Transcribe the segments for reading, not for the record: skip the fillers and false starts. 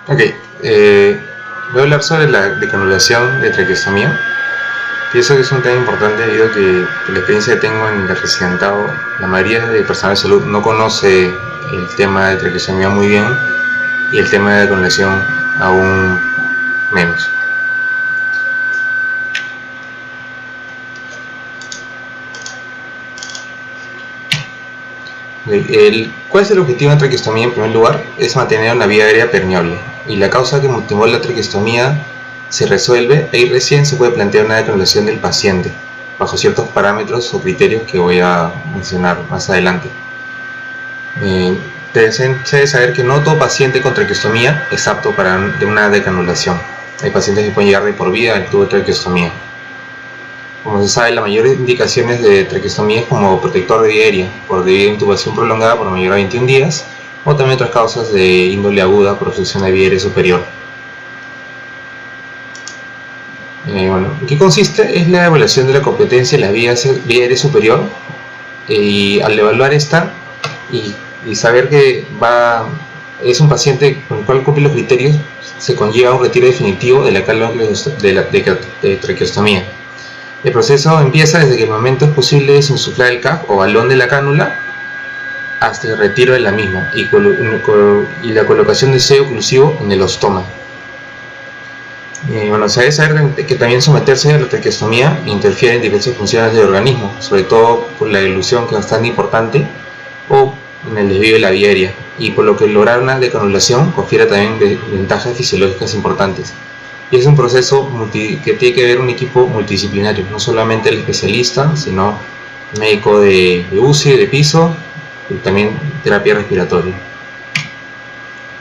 Ok, voy a hablar sobre la decanulación de traqueostomía. Pienso que es un tema importante debido a que por la experiencia que tengo en el residentado, la mayoría de personal de salud no conoce el tema de traqueostomía muy bien y el tema de decanulación aún menos. ¿Cuál es el objetivo de la traqueostomía? En primer lugar, es mantener una vía aérea permeable, y la causa que motivó la traqueostomía se resuelve, ahí recién se puede plantear una decanulación del paciente, bajo ciertos parámetros o criterios que voy a mencionar más adelante. Se debe saber que no todo paciente con traqueostomía es apto para una decanulación. Hay pacientes que pueden llegar de por vida al tubo de traqueostomía. Como se sabe, las mayores indicaciones de traqueostomía es como protector de vía aérea, por debido a intubación prolongada por mayor a 21 días, o también otras causas de índole aguda por obstrucción de vía aérea superior. ¿En qué consiste? Es la evaluación de la competencia de la vía aérea superior, y al evaluar esta y saber que es un paciente con el cual cumple los criterios, se conlleva un retiro definitivo de la cánula de traqueostomía. El proceso empieza desde que el momento es posible insuflar el CAF o balón de la cánula hasta el retiro de la misma y la colocación de sello oclusivo en el ostoma. Se debe saber que también someterse a la traqueostomía interfiere en diversas funciones del organismo, sobre todo por la dilución, que es bastante importante, o en el desvío de la vía aérea, y por lo que lograr una decanulación confiere también ventajas fisiológicas importantes. Y es un proceso que tiene que ver un equipo multidisciplinario, no solamente el especialista, sino médico de UCI, de piso, y también terapia respiratoria.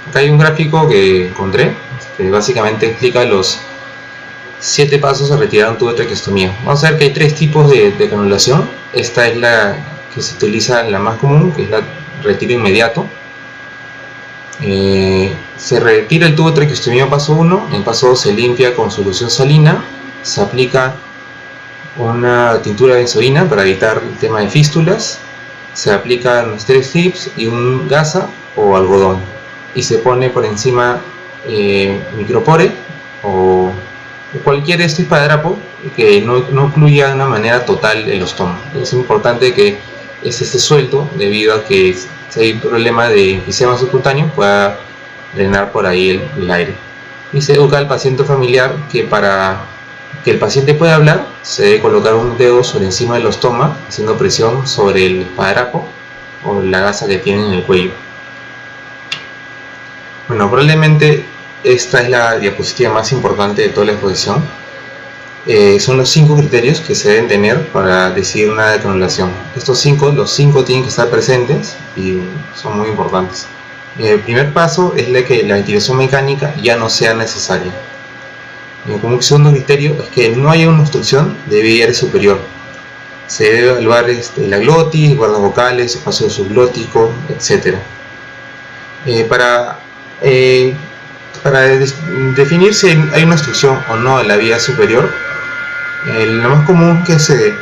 Acá hay un gráfico que encontré, que básicamente explica los 7 pasos a retirar un tubo de traqueostomía. Vamos a ver que hay 3 tipos de decanulación. Esta es la que se utiliza, la más común, que es la retiro inmediato. Se retira el tubo de traqueostomía paso 1, en paso 2 se limpia con solución salina, se aplica una tintura de benzoína para evitar el tema de fístulas, se aplican 3 tips y un gasa o algodón, y se pone por encima micropore o cualquier esparadrapo que no ocluya de una manera total el ostoma. Es importante que esté suelto, debido a que si hay un problema de enfisema subcutáneo pueda drenar por ahí el aire. Y se educa al paciente familiar que para que el paciente pueda hablar se debe colocar un dedo sobre encima del ostoma, haciendo presión sobre el esparadrapo o la gasa que tiene en el cuello. Probablemente esta es la diapositiva más importante de toda la exposición. Son los 5 criterios que se deben tener para decidir una decanulación. Los 5 tienen que estar presentes y son muy importantes. El primer paso es que la ventilación mecánica ya no sea necesaria. Como segundo criterio es que no haya una obstrucción de vía aérea superior. Se debe evaluar la glotis, cuerdas vocales, espacio subglótico, etc. Para definir si hay una obstrucción o no de la vía superior, lo más común es que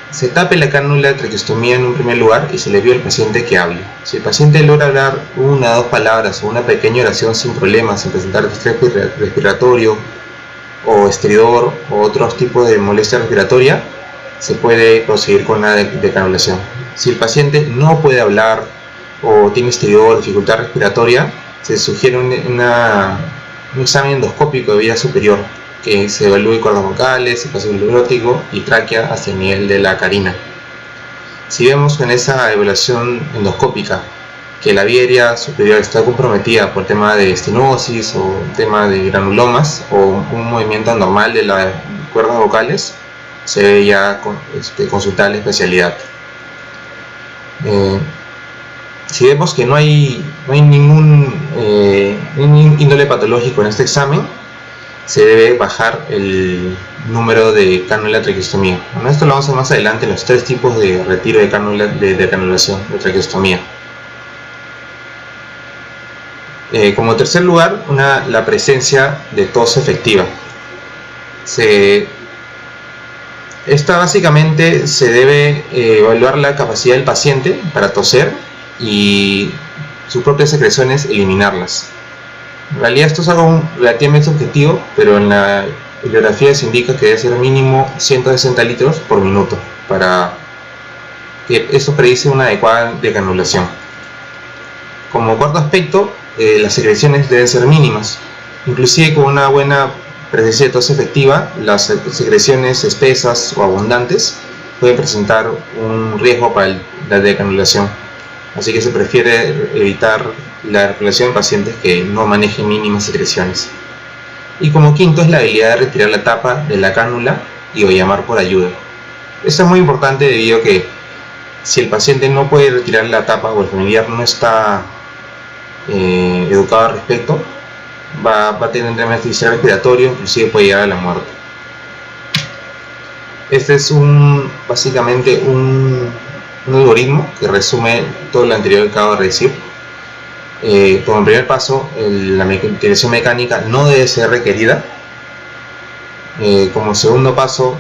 se tape la cánula de traqueostomía en un primer lugar y se le pide al paciente que hable. Si el paciente logra hablar 1 o 2 palabras o una pequeña oración sin problemas, sin presentar distrés respiratorio o estridor o otros tipos de molestia respiratoria, se puede proseguir con la decanulación. Si el paciente no puede hablar o tiene estridor, dificultad respiratoria, se sugiere un examen endoscópico de vía superior, que se evalúe cuerdas vocales, espacio glottico y tráquea hasta el nivel de la carina. Si vemos en esa evaluación endoscópica que la vía aérea superior está comprometida por tema de estenosis o tema de granulomas o un movimiento anormal de las cuerdas vocales, se debe ya consultar la especialidad. Si vemos que no hay ningún índole patológico en este examen, se debe bajar el número de cánula de traqueostomía. Esto lo vamos a ver más adelante en los 3 tipos de retiro de cánula de canulación de traqueostomía. Como tercer lugar, la presencia de tos efectiva. Esta básicamente se debe evaluar la capacidad del paciente para toser y sus propias secreciones, eliminarlas. En realidad esto es algo relativamente subjetivo, pero en la bibliografía se indica que debe ser mínimo 160 litros por minuto para que esto predice una adecuada decannulación. Como cuarto aspecto, las secreciones deben ser mínimas. Inclusive con una buena presencia de tos efectiva, las secreciones espesas o abundantes pueden presentar un riesgo para la decannulación. Así que se prefiere evitar la decannulación en pacientes que no manejen mínimas secreciones. Y como quinto es la habilidad de retirar la tapa de la cánula y o llamar por ayuda. Esto es muy importante debido a que si el paciente no puede retirar la tapa o el familiar no está educado al respecto, va a tener un tema artificial respiratorio, inclusive puede llegar a la muerte. Este es básicamente un algoritmo que resume todo lo anterior que acabo de decir. Como primer paso, la ventilación mecánica no debe ser requerida. Como segundo paso,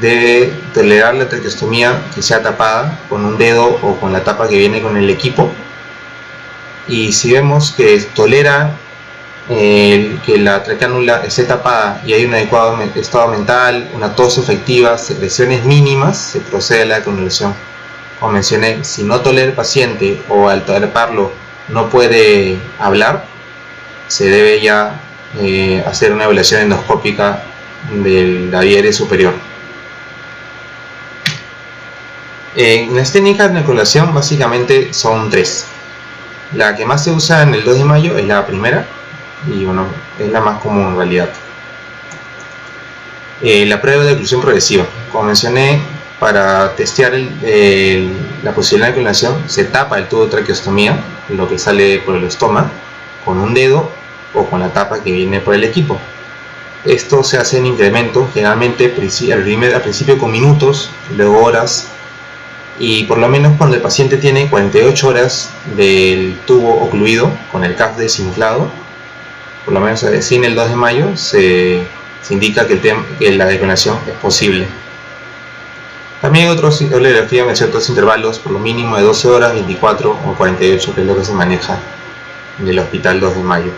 debe tolerar la traqueostomía que sea tapada con un dedo o con la tapa que viene con el equipo. Y si vemos que tolera que la tracánula esté tapada y hay un adecuado estado mental, una tos efectiva, secreciones mínimas, se procede a la decannulación. Como mencioné, si no tolera el paciente o al taparlo no puede hablar, se debe ya hacer una evaluación endoscópica de la vía aérea superior. Las técnicas de decannulación básicamente son tres. La que más se usa en el 2 de mayo es la primera y bueno, es la más común en realidad. La prueba de oclusión progresiva, como mencioné, para testear la posibilidad de decannulación se tapa el tubo de traqueostomía, lo que sale por el estómago, con un dedo o con la tapa que viene por el equipo. Esto se hace en incremento, generalmente al principio con minutos, luego horas, y por lo menos cuando el paciente tiene 48 horas del tubo ocluido con el CAF desinflado, por lo menos sin el 2 de mayo se indica que la decannulación es posible. También hay otros radiografías en ciertos intervalos, por lo mínimo de 12 horas, 24 o 48, que es lo que se maneja en el hospital 2 de mayo.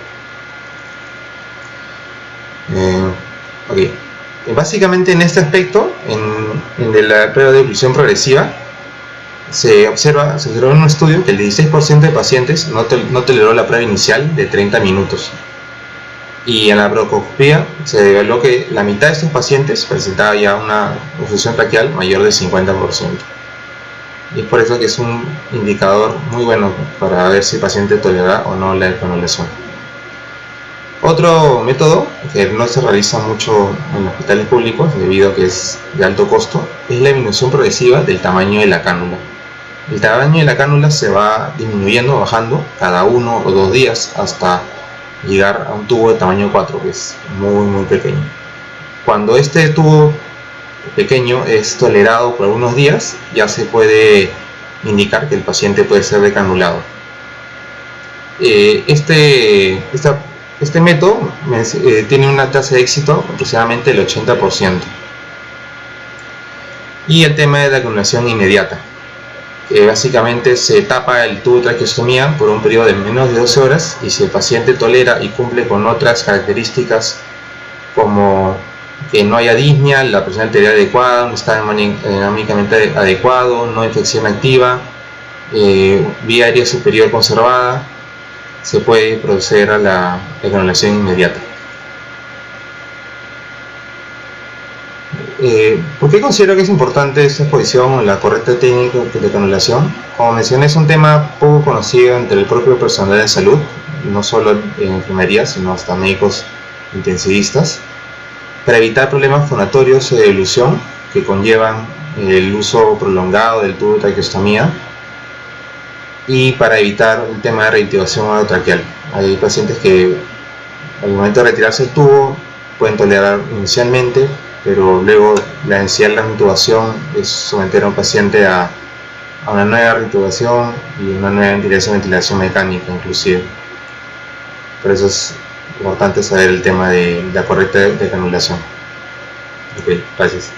Básicamente en este aspecto, en la prueba de oclusión progresiva, se observó en un estudio que el 16% de pacientes no toleró la prueba inicial de 30 minutos. Y en la broncoescopía se evaluó que la mitad de estos pacientes presentaba ya una obstrucción traqueal mayor del 50%. Y es por eso que es un indicador muy bueno para ver si el paciente tolera o no la decannulación. Otro método que no se realiza mucho en los hospitales públicos debido a que es de alto costo es la disminución progresiva del tamaño de la cánula. El tamaño de la cánula se va disminuyendo, bajando cada 1 o 2 días hasta llegar a un tubo de tamaño 4, que es muy pequeño. Cuando este tubo pequeño es tolerado por algunos días, ya se puede indicar que el paciente puede ser decannulado. Este método tiene una tasa de éxito aproximadamente del 80%. Y el tema de decannulación inmediata, que básicamente se tapa el tubo de traqueostomía por un periodo de menos de 12 horas y si el paciente tolera y cumple con otras características como que no haya disnea, la presión arterial adecuada, un estado hemodinámicamente adecuado, no infección activa, vía aérea superior conservada, se puede proceder a la decannulación inmediata. ¿Por qué considero que es importante esta exposición o la correcta técnica de decannulación? Como mencioné, es un tema poco conocido entre el propio personal de salud, no solo en enfermería, sino hasta médicos intensivistas, para evitar problemas fonatorios de dilución que conllevan el uso prolongado del tubo de traqueostomía y para evitar el tema de reactivación orotraqueal. Hay pacientes que al momento de retirarse el tubo pueden tolerar inicialmente, pero luego la necesidad de la intubación es someter a un paciente a una nueva reintubación y una nueva ventilación mecánica inclusive. Por eso es importante saber el tema de la correcta decannulación. Ok, gracias.